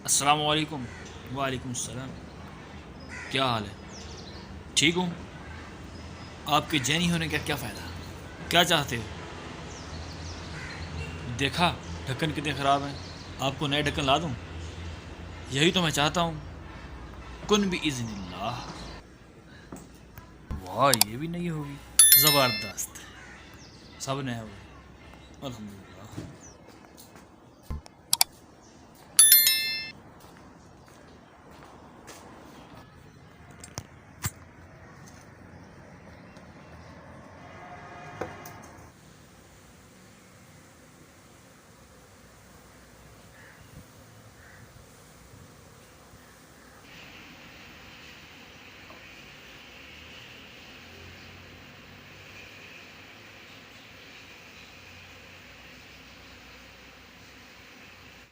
अस्सलाम वालेकुम। वालेकुम सलाम। क्या हाल है? ठीक हूँ। आपके जैनी होने का क्या फ़ायदा? क्या चाहते हो? देखा ढक्कन कितने ख़राब हैं। आपको नए ढक्कन ला दूँ? यही तो मैं चाहता हूँ। कुन भी इज़्निल्लाह। वाह, ये भी नहीं होगी। ज़बरदस्त। सब नया हो गया। अल्हम्दुलिल्लाह।